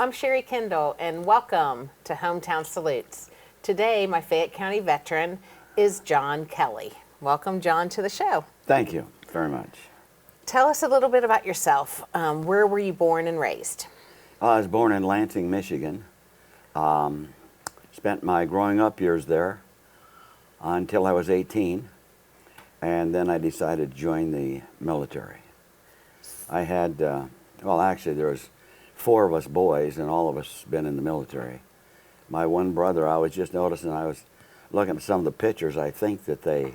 I'm Sherry Kendall, and welcome to Hometown Salutes. Today, my Fayette County veteran is John Kelley. Welcome, John, to the show. Thank you very much. Tell us a little bit about yourself. Where were you born and raised? I was born in Lansing, Michigan. Spent my growing up years there until I was 18, and then I decided to join the military. I had, well, actually, there was 4 of us boys, and all of us been in the military. My one brother, I was just noticing, I was looking at some of the pictures I think that they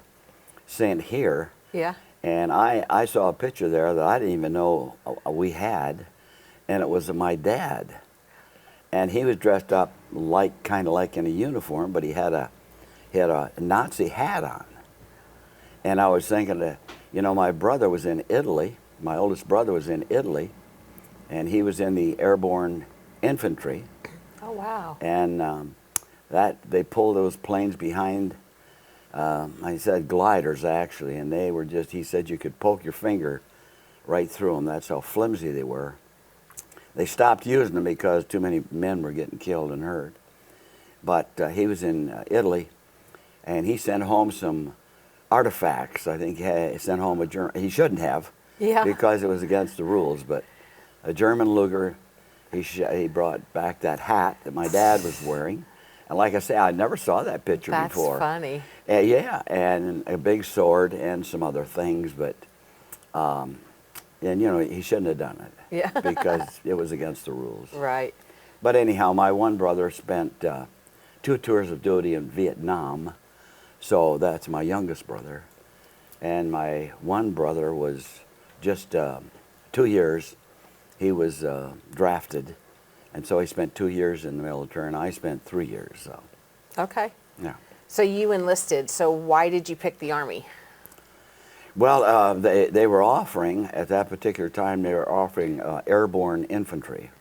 sent here. Yeah. And I saw a picture there that I didn't even know we had, and it was of my dad. And he was dressed up like, kind of like in a uniform, but he had a Nazi hat on. And I was thinking that, you know, my brother was in Italy, my oldest brother was in Italy, and he was in the airborne infantry. Oh, wow. And that they pulled those planes behind, I said gliders actually, and they were just, he said you could poke your finger right through them. That's how flimsy they were. They stopped using them because too many men were getting killed and hurt. But he was in Italy, and he sent home some artifacts. I think he sent home a German, he shouldn't have, Yeah. because it was against the rules, but a German Luger. He brought back that hat that my dad was wearing. And like I say, I never saw that picture before. That's funny. Yeah, and a big sword and some other things, but, and you know, he shouldn't have done it. Yeah. Because it was against the rules. Right. But anyhow, my one brother spent 2 tours of duty in Vietnam, so that's my youngest brother. And my one brother was just 2 years. He was drafted, and so he spent 2 years in the military, and I spent 3 years. So, Okay. yeah. So you enlisted. So why did you pick the Army? Well, they were offering, at that particular time, they were offering airborne infantry,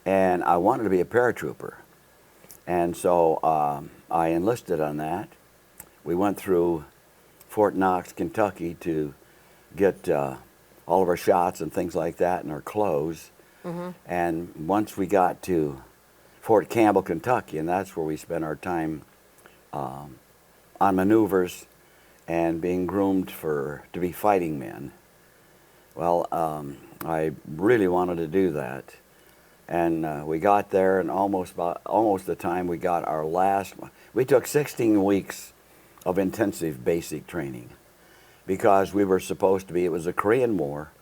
and I wanted to be a paratrooper, and so I enlisted on that. We went through Fort Knox, Kentucky to get all of our shots and things like that and our clothes. Mm-hmm. And once we got to Fort Campbell, Kentucky, and that's where we spent our time on maneuvers and being groomed to be fighting men. Well, I really wanted to do that. And we got there, and almost the time we got our last, we took 16 weeks of intensive basic training, because we were supposed to be, it was a Korean War,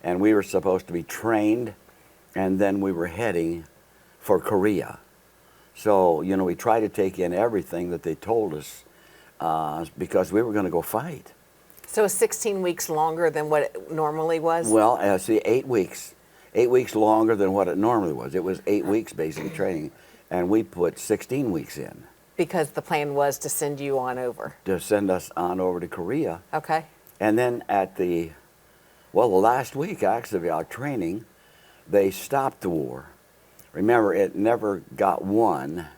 and we were supposed to be trained, and then we were heading for Korea. So, you know, we tried to take in everything that they told us because we were going to go fight. So 16 weeks longer than what it normally was? Well, see, 8 weeks. 8 weeks longer than what it normally was. It was 8 weeks basic training, and we put 16 weeks in. Because the plan was to send you on over. To send us on over to Korea. Okay. And then at the last week, actually, of our training, they stopped the war. Remember, it never got won.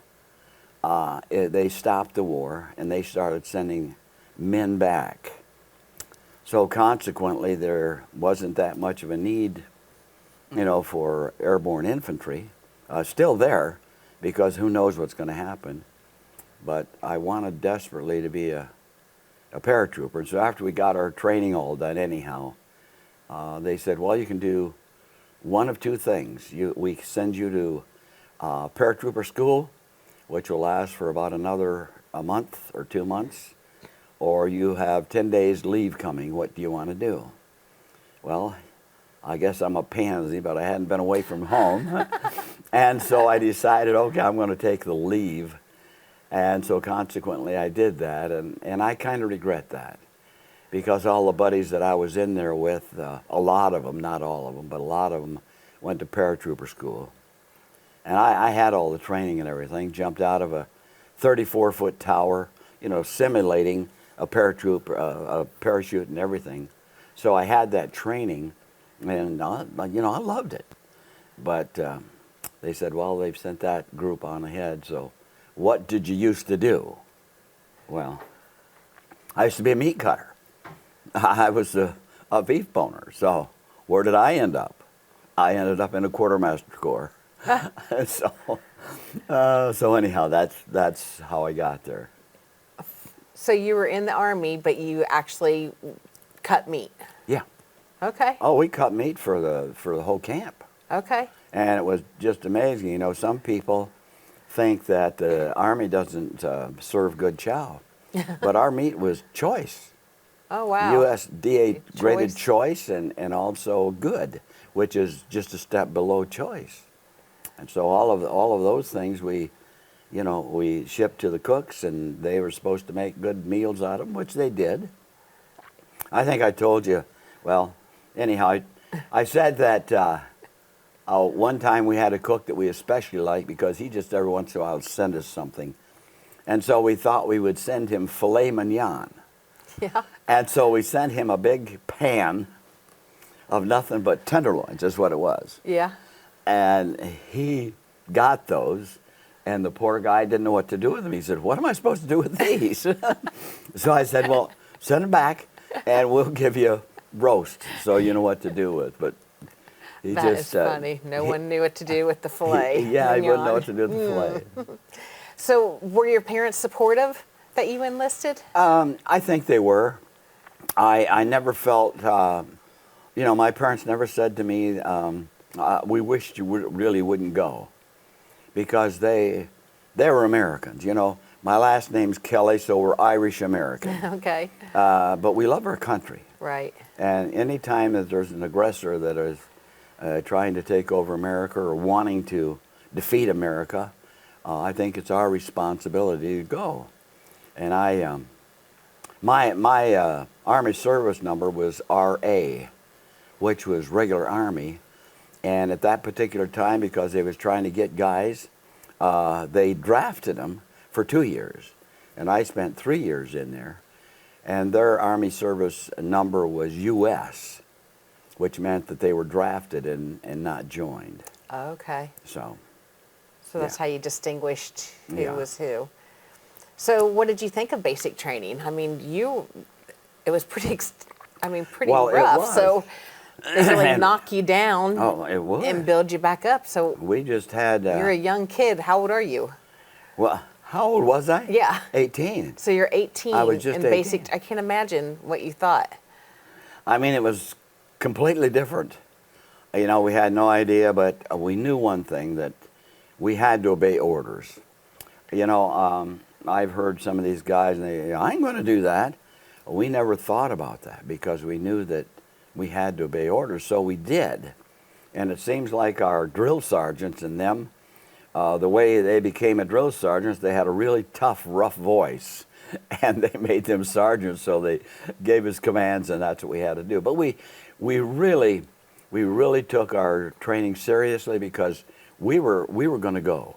They stopped the war, and they started sending men back. So consequently, there wasn't that much of a need, you know, for airborne infantry. Still there, because who knows what's going to happen. But I wanted desperately to be a paratrooper. And so after we got our training all done anyhow, they said, well, you can do one of 2 things. We send you to paratrooper school, which will last for about a month or 2 months, or you have 10 days leave coming. What do you want to do? Well, I guess I'm a pansy, but I hadn't been away from home. And so I decided, okay, I'm going to take the leave. And so consequently I did that, and I kind of regret that, because all the buddies that I was in there with, a lot of them, not all of them, but a lot of them went to paratrooper school. And I had all the training and everything, jumped out of a 34-foot tower, you know, simulating a a parachute and everything. So I had that training, and you know, I loved it. But they said, well, they've sent that group on ahead, so what did you used to do? Well, I used to be a meat cutter. I was a beef boner. So where did I end up? I ended up in a quartermaster corps. so, so anyhow, that's how I got there. So you were in the Army, but you actually cut meat. Yeah. Okay. Oh, we cut meat for the whole camp, Okay. and it was just amazing. You know, some people think that the Army doesn't serve good chow, but our meat was choice. Oh, wow. USDA graded Choice. choice and also good, which is just a step below choice. And so all of those things we shipped to the cooks, and they were supposed to make good meals out of them, which they did. I think I told you, well, anyhow, I said that one time we had a cook that we especially liked because he just every once in a while would send us something. And so we thought we would send him filet mignon. Yeah. And so we sent him a big pan of nothing but tenderloins, is what it was. Yeah. And he got those, and the poor guy didn't know what to do with them. He said, "What am I supposed to do with these?" So I said, "Well, send them back, and we'll give you roast, so you know what to do with." But he That just is funny. No one knew what to do with the filet. yeah, he wouldn't mignon. know what to do with the filet. So were your parents supportive that you enlisted? I think they were. I never felt, my parents never said to me, "We wished you really wouldn't go," because they were Americans. You know, my last name's Kelley, so we're Irish American. Okay. But we love our country. Right. And any time that there's an aggressor that is trying to take over America or wanting to defeat America, I think it's our responsibility to go. And my Army service number was RA, which was regular Army. And at that particular time, because they was trying to get guys, they drafted them for 2 years. And I spent 3 years in there. And their Army service number was US, which meant that they were drafted and not joined. Okay. So that's yeah. how you distinguished who Yeah. was who. So what did you think of basic training? I mean, it was pretty Well, it rough. was. So they really And- knock you down Oh, it was. and build you back up. So We just had. you're a young kid. How old are you? Well, how old was I? Yeah. 18. So you're 18 I was just in basic. 18. I can't imagine what you thought. I mean, it was completely different. You know, we had no idea, but we knew one thing, that we had to obey orders. You know, I've heard some of these guys, and they, "I'm going to do that." We never thought about that because we knew that we had to obey orders, so we did. And it seems like our drill sergeants and them, the way they became a drill sergeant, they had a really tough, rough voice, and they made them sergeants, so they gave us commands, and that's what we had to do. But we really took our training seriously because we were going to go.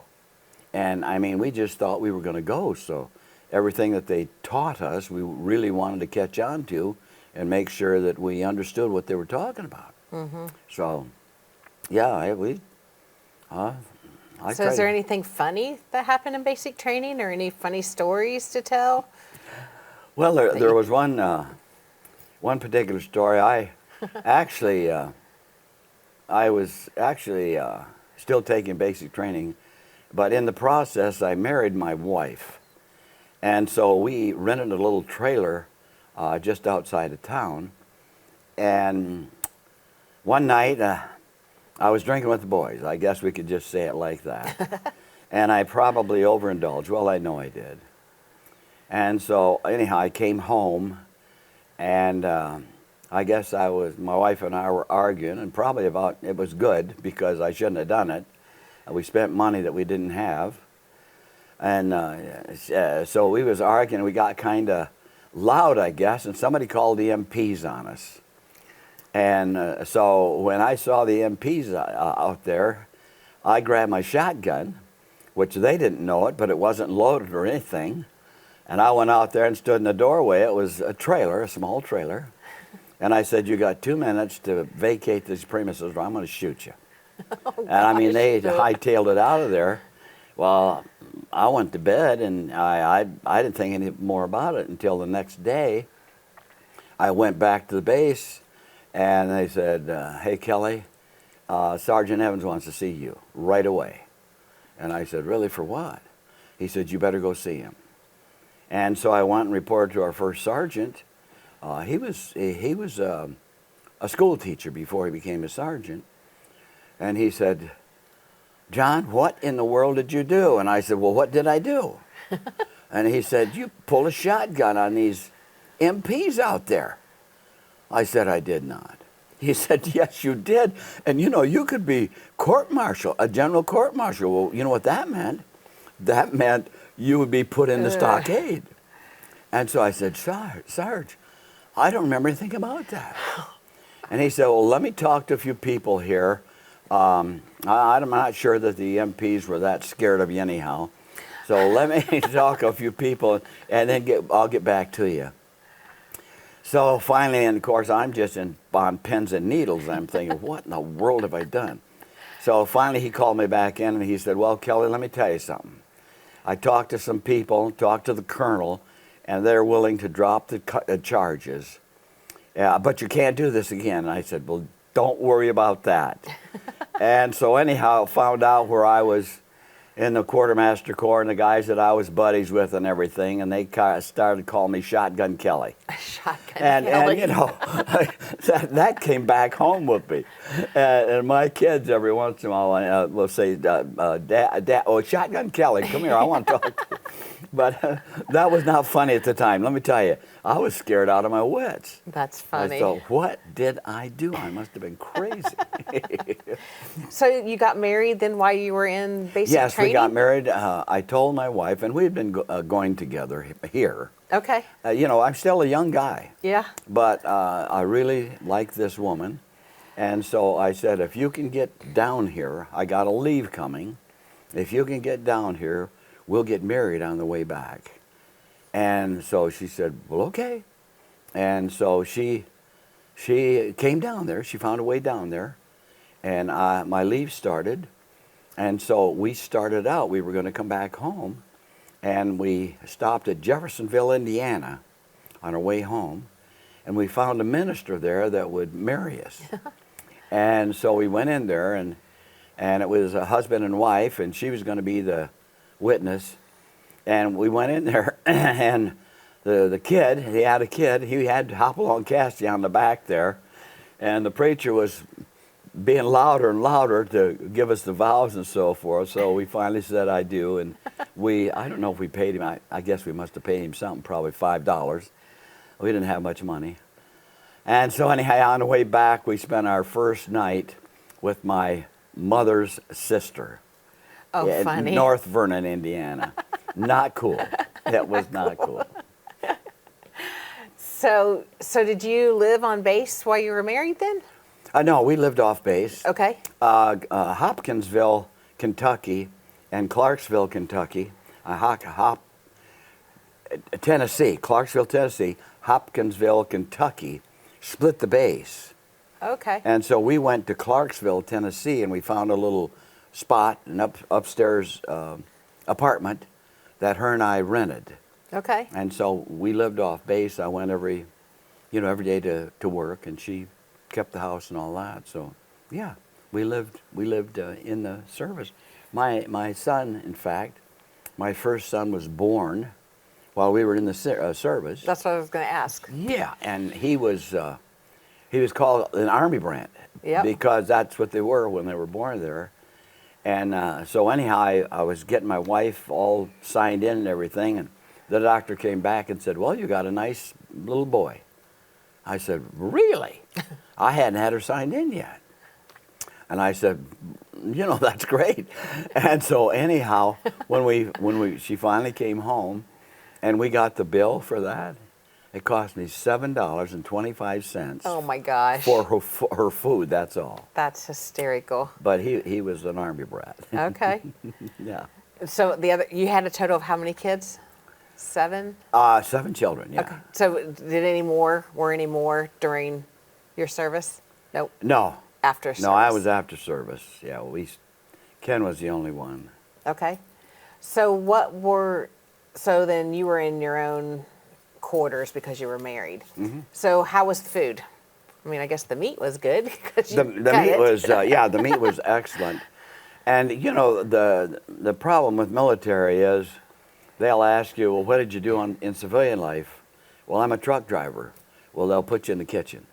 And I mean, we just thought we were going to go, so everything that they taught us, we really wanted to catch on to and make sure that we understood what they were talking about. Mm-hmm. So, yeah, So is there anything funny that happened in basic training, or any funny stories to tell? Well, there was one particular story. I was actually still taking basic training, but in the process, I married my wife. And so we rented a little trailer just outside of town. And one night, I was drinking with the boys. I guess we could just say it like that. And I probably overindulged. Well, I know I did. And so anyhow, I came home, and I guess my wife and I were arguing, and probably it was good because I shouldn't have done it. We spent money that we didn't have. And so we was arguing, we got kind of loud, I guess, and somebody called the MPs on us. And so when I saw the MPs out there, I grabbed my shotgun, which they didn't know it, but it wasn't loaded or anything. And I went out there and stood in the doorway. It was a trailer, a small trailer. And I said, "You got 2 minutes to vacate these premises or I'm going to shoot you." Oh, and I mean, they gosh. hightailed it out of there. Well, I went to bed, and I didn't think any more about it until the next day. I went back to the base, and they said, "Hey, Kelley, Sergeant Evans wants to see you right away. And I said, really, for what? He said, you better go see him. And so I went and reported to our first sergeant. He was a school teacher before he became a sergeant. And he said, John, what in the world did you do? And I said, well, what did I do? And he said, you pulled a shotgun on these MPs out there. I said, I did not. He said, yes, you did. And you know, you could be court-martial, a general court-martial. Well, you know what that meant? That meant you would be put in the stockade. And so I said, Sarge, I don't remember anything about that. And he said, well, let me talk to a few people here. I'm not sure that the MPs were that scared of you anyhow. So let me talk to a few people, and then I'll get back to you. So finally, and of course, I'm just on pins and needles. I'm thinking, what in the world have I done? So finally, he called me back in, and he said, well, Kelley, let me tell you something. I talked to some people, talked to the colonel, and they're willing to drop the charges. But you can't do this again. And I said, well, don't worry about that. And so anyhow, found out where I was in the quartermaster corps and the guys that I was buddies with and everything, and they started calling me Shotgun Kelley. Shotgun Kelley. And you know, that came back home with me. And my kids every once in a while will say, Dad, oh, Shotgun Kelley, come here, I want to talk to you. But that was not funny at the time. Let me tell you, I was scared out of my wits. That's funny. I thought, what did I do? I must have been crazy. So you got married then while you were in basic yes, training? we got married. I told my wife, and we had been going together here. Okay. You know, I'm still a young guy. Yeah. But I really like this woman. And so I said, if you can get down here, I got a leave coming. If you can get down here, we'll get married on the way back. And so she said, well, okay. And so she came down there. She found a way down there. And my leave started. And so we started out. We were going to come back home. And we stopped at Jeffersonville, Indiana on our way home. And we found a minister there that would marry us. And so we went in there, and it was a husband and wife, and she was going to be the witness. And we went in there, and the kid, he had to hop along Cassie on the back there, and the preacher was being louder and louder to give us the vows and so forth. So we finally said, I do. And I don't know if we paid him. I guess we must have paid him something, probably $5. We didn't have much money. And so anyhow, on the way back, we spent our first night with my mother's sister. Oh, funny. North Vernon, Indiana. Not cool. That was not cool. So did you live on base while you were married then? No, we lived off base. Okay. Hopkinsville, Kentucky, and Clarksville, Kentucky. Tennessee, Clarksville, Tennessee, Hopkinsville, Kentucky, split the base. Okay. And so we went to Clarksville, Tennessee, and we found a little spot, an upstairs apartment that her and I rented. Okay. And so we lived off base. I went every day to work, and she kept the house and all that. So yeah, we lived in the service. My son, in fact, my first son was born while we were in the service. That's what I was going to ask. Yeah, and he was called an Army brat. Yep. Because that's what they were when they were born there. And so anyhow, I was getting my wife all signed in and everything, and the doctor came back and said, well, you got a nice little boy. I said, really? I hadn't had her signed in yet. And I said, that's great. And so anyhow, when she finally came home and we got the bill for that, it cost me $7.25. Oh my gosh. For her food, that's all. That's hysterical. But he was an Army brat. Okay. Yeah. So you had a total of how many kids? 7? 7 children, yeah. Okay. So were any more during your service? Nope. No. After service? No, I was after service. Yeah, Ken was the only one. Okay. So then you were in your own quarters because you were married. Mm-hmm. So how was the food? I mean, I guess the meat was good because The you the cut meat it. was yeah, the meat was excellent. And you know the problem with military is they'll ask you, well, what did you do in civilian life? Well, I'm a truck driver. Well, they'll put you in the kitchen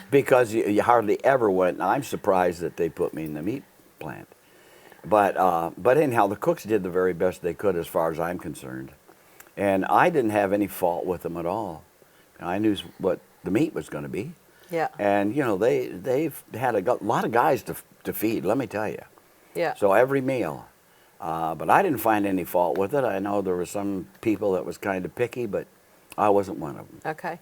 because you hardly ever went. And I'm surprised that they put me in the meat plant. But anyhow, the cooks did the very best they could as far as I'm concerned. And I didn't have any fault with them at all. I knew what the meat was going to be. Yeah. And, you know, they've had a lot of guys to feed, let me tell you. Yeah. So every meal. But I didn't find any fault with it. I know there were some people that was kind of picky, but I wasn't one of them. Okay.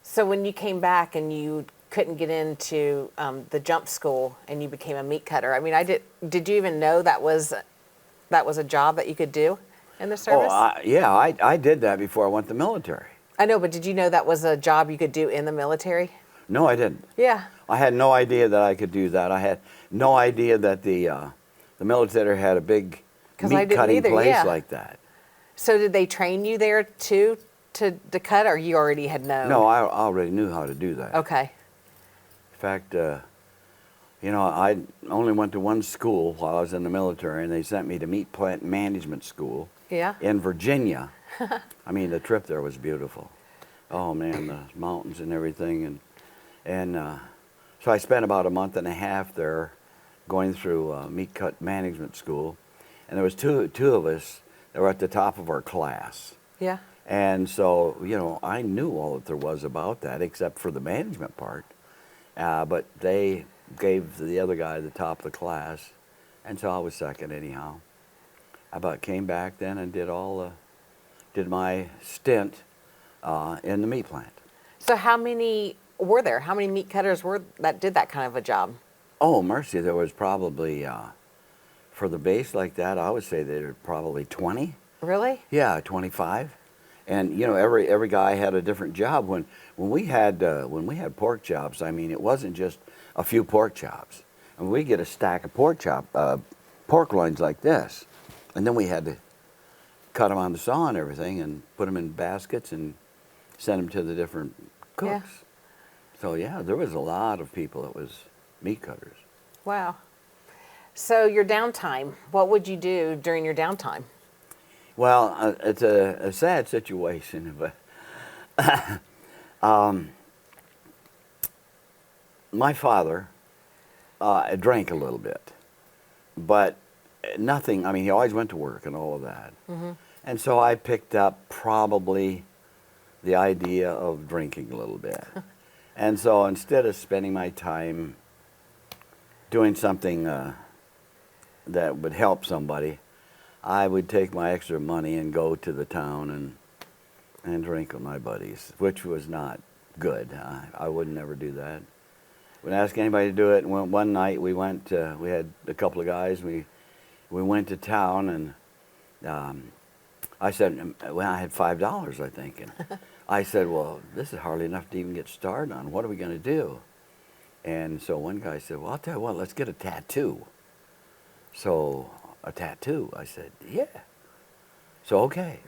So when you came back and you couldn't get into the jump school and you became a meat cutter, I mean, did you even know that was a job that you could do in the service? Yeah, I did that before I went to the military. I know, but did you know that was a job you could do in the military? No, I didn't. Yeah. I had no idea that I could do that. I had no idea that the military had a big 'Cause I meat didn't cutting either, place yeah. like that. So did they train you there too to cut, or you already had known? No, I already knew how to do that. Okay. In fact, you know, I only went to one school while I was in the military, and they sent me to meat plant management school Yeah. in Virginia. I mean, the trip there was beautiful. Oh man, the mountains and everything, and so I spent about a month and a half there, going through meat cut management school, and there was two of us that were at the top of our class. Yeah. And so, you know, I knew all that there was about that, except for the management part. But they gave the other guy the top of the class, and so I was second anyhow. I about came back then and did my stint in the meat plant. So how many were there? How many meat cutters were that did that kind of a job? Oh, mercy, there was probably, for the base like that, I would say there were probably 20. Really? Yeah, 25. And you know, every guy had a different job. When we had pork chops, I mean, it wasn't just a few pork chops. And we get a stack of pork loins like this, and then we had to cut them on the saw and everything, and put them in baskets and send them to the different cooks. Yeah. So yeah, there was a lot of people that was meat cutters. Wow. So your downtime, what would you do during your downtime? Well, it's a sad situation, but my father drank a little bit, but nothing. I mean, he always went to work and all of that. Mm-hmm. And so I picked up probably the idea of drinking a little bit. And so instead of spending my time doing something that would help somebody, I would take my extra money and go to the town and drink with my buddies, which was not good. I would never do that. Wouldn't ask anybody to do it. And one night we went, we had a couple of guys, we went to town, and I said, well, I had $5, I think. And I said, well, this is hardly enough to even get started on. What are we going to do? And so one guy said, well, I'll tell you what, let's get a tattoo. So a tattoo, I said, yeah. So okay.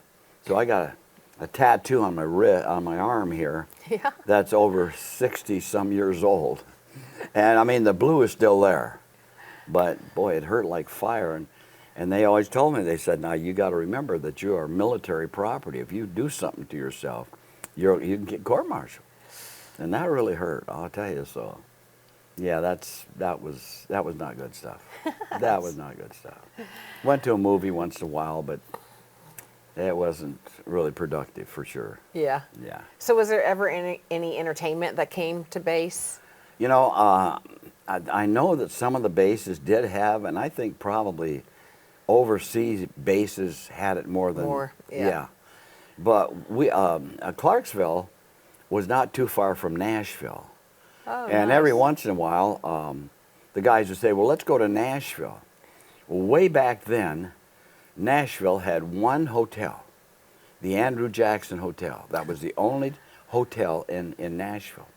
So I got a tattoo on my arm here. Yeah. That's over 60 some years old. And I mean, the blue is still there. But boy, it hurt like fire. And they always told me, they said, now you got to remember that you are military property. If you do something to yourself, you can get court-martialed. And that really hurt, I'll tell you. So yeah, that was not good stuff. That was not good stuff. Went to a movie once in a while, but it wasn't really productive for sure. Yeah. Yeah. So was there ever any entertainment that came to base? You know, I know that some of the bases did have, and I think probably overseas bases had it more than. More, yeah. But we Clarksville was not too far from Nashville. Oh, And nice. every once in a while, the guys would say, well, let's go to Nashville. Well, way back then, Nashville had one hotel, the Andrew Jackson Hotel. That was the only hotel in Nashville.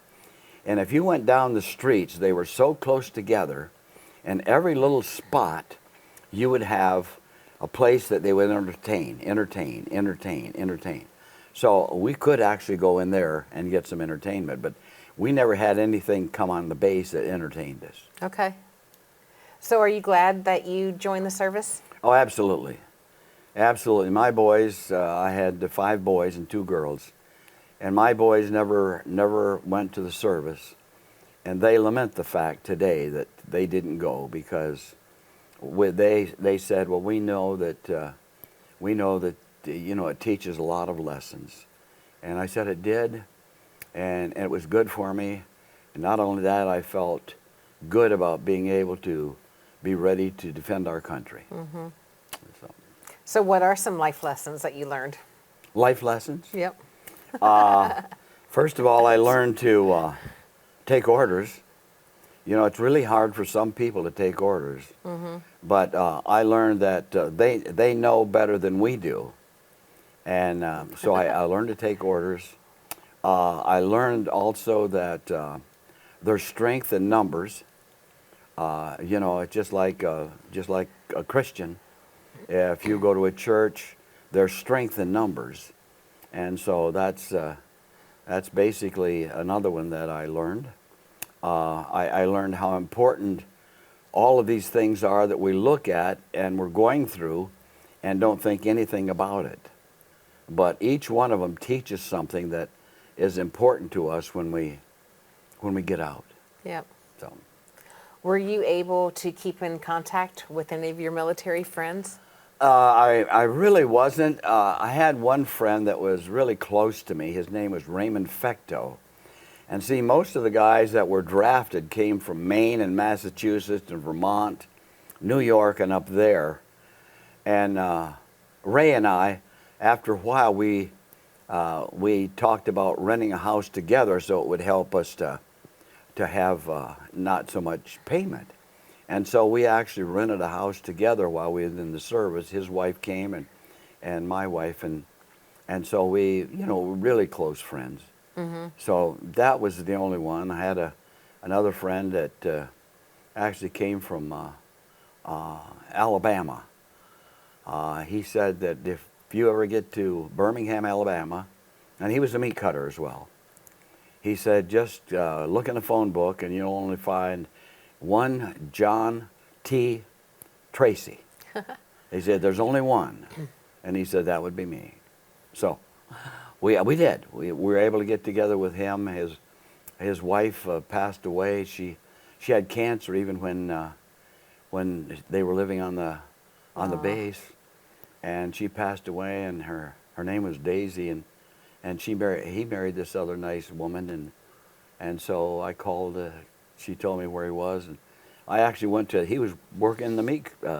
And if you went down the streets, they were so close together, and every little spot, you would have a place that they would entertain. So we could actually go in there and get some entertainment. But we never had anything come on the base that entertained us. Okay. So are you glad that you joined the service? Oh, absolutely. Absolutely. My boys, I had 5 boys and 2 girls, and my boys never went to the service, and they lament the fact today that they didn't go because they said, well, we know that it teaches a lot of lessons, and I said it did, and it was good for me, and not only that, I felt good about being able to be ready to defend our country. Mm-hmm. So, So what are some life lessons that you learned? life lessons. Yep. First of all, I learned to take orders. You know, it's really hard for some people to take orders, but I learned that they know better than we do, and so I learned to take orders. I learned also that there's strength in numbers. You know, it's just like a Christian. If you go to a church, there's strength in numbers, and so that's basically another one that I learned. I learned how important all of these things are that we look at and we're going through, and don't think anything about it. But each one of them teaches something that is important to us when we get out. Yep. So. Were you able to keep in contact with any of your military friends? I really wasn't. I had one friend that was really close to me. His name was Raymond Fecto. And see, most of the guys that were drafted came from Maine and Massachusetts and Vermont, New York, and up there. And Ray and I, after a while, we talked about renting a house together so it would help us to have not so much payment. And so we actually rented a house together while we were in the service. His wife came and my wife, and so we, were really close friends. Mm-hmm. So that was the only one. I had another friend that actually came from Alabama. He said that if you ever get to Birmingham, Alabama, and he was a meat cutter as well, he said just look in the phone book and you'll only find one John T. Tracy. He said there's only one, and he said that would be me. So we did. We were able to get together with him. His wife passed away. She had cancer even when they were living on the base, and she passed away. And her name was Daisy, and he married this other nice woman, and so I called. She told me where he was, and I actually went to. He was working in the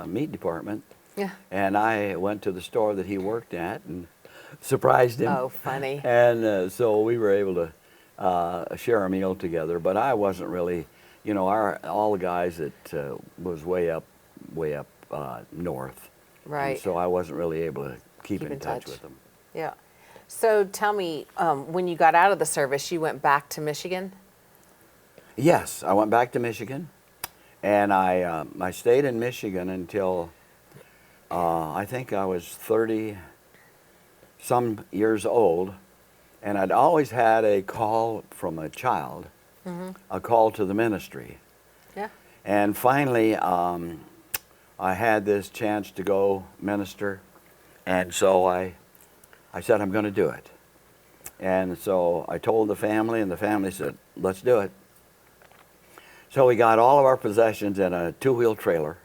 meat department. Yeah. And I went to the store that he worked at and surprised him. Oh, funny. And so we were able to share a meal together. But I wasn't really, all the guys that was way up north. Right. And so I wasn't really able to keep in touch with them. Yeah. So tell me, when you got out of the service, you went back to Michigan? Yes, I went back to Michigan, and I stayed in Michigan until I think I was 30-some years old, and I'd always had a call from a child, a call to the ministry. Yeah. And finally, I had this chance to go minister, and so I said, I'm going to do it. And so I told the family, and the family said, let's do it. So we got all of our possessions in a 2-wheel trailer.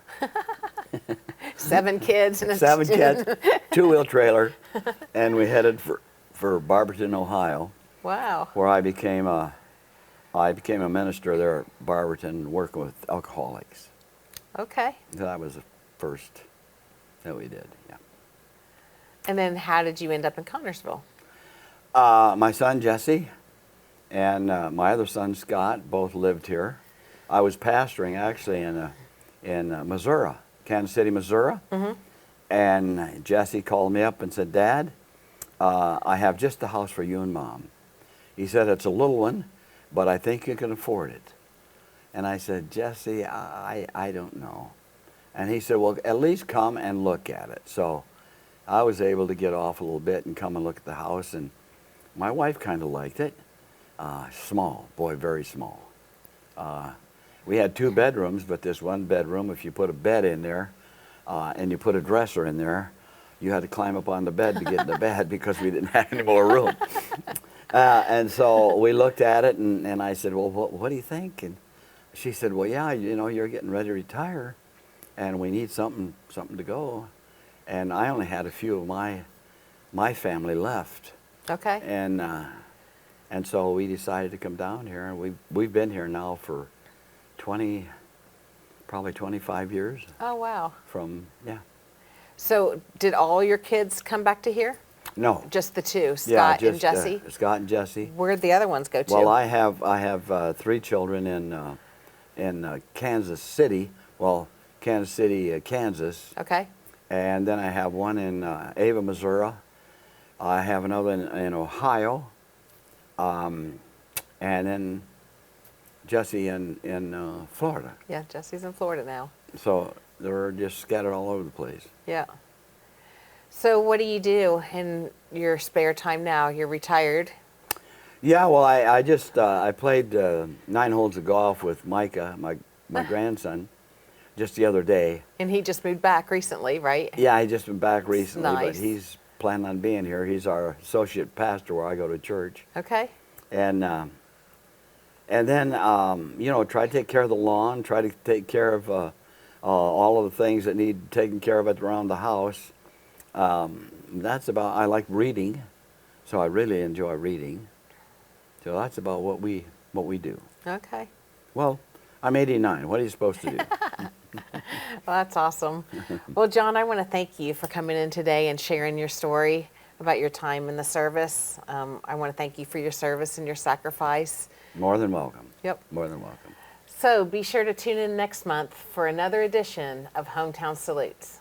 7 kids. And 7 kids, 2-wheel trailer, and we headed for Barberton, Ohio. Wow. Where I became a minister there at Barberton, working with alcoholics. Okay. So that was the first that we did, yeah. And then how did you end up in Connersville? My son Jesse and my other son Scott both lived here. I was pastoring actually in Missouri, Kansas City, Missouri. Mm-hmm. And Jesse called me up and said, Dad, I have just the house for you and Mom. He said, it's a little one, but I think you can afford it. And I said, Jesse, I don't know. And he said, well, at least come and look at it. So I was able to get off a little bit and come and look at the house, and my wife kind of liked it. small, boy, very small. We had 2 bedrooms, but this one bedroom, if you put a bed in there and you put a dresser in there, you had to climb up on the bed to get in the bed because we didn't have any more room. And so we looked at it, and I said, well, what do you think? And she said, well, yeah, you know, you're getting ready to retire, and we need something to go. And I only had a few of my family left. Okay. And so we decided to come down here, and we've been here now for probably 25 years. Oh, wow. Yeah. So did all your kids come back to here? No. Just the 2, Scott Yeah, and just, Jesse? Scott and Jesse. Where'd the other ones go to? Well, I have 3 children in Kansas City. Well, Kansas City, Kansas. Okay. And then I have one in Ava, Missouri. I have another in Ohio. And then Jesse in Florida. Yeah, Jesse's in Florida now. So they're just scattered all over the place. Yeah. So what do you do in your spare time now? You're retired. Yeah, well, I just I played 9 holes of golf with Micah, my grandson, just the other day. And he just moved back recently, right? Yeah, he just been back recently, Nice. but he's planning on being here. He's our associate pastor where I go to church. Okay. And then you know, try to take care of the lawn, try to take care of all of the things that need taken care of around the house. That's about. I like reading, so I really enjoy reading. So that's about what we do. Okay. Well, I'm 89. What are you supposed to do? Well, that's awesome. Well, John, I want to thank you for coming in today and sharing your story about your time in the service. I want to thank you for your service and your sacrifice. More than welcome. Yep. More than welcome. So be sure to tune in next month for another edition of Hometown Salutes.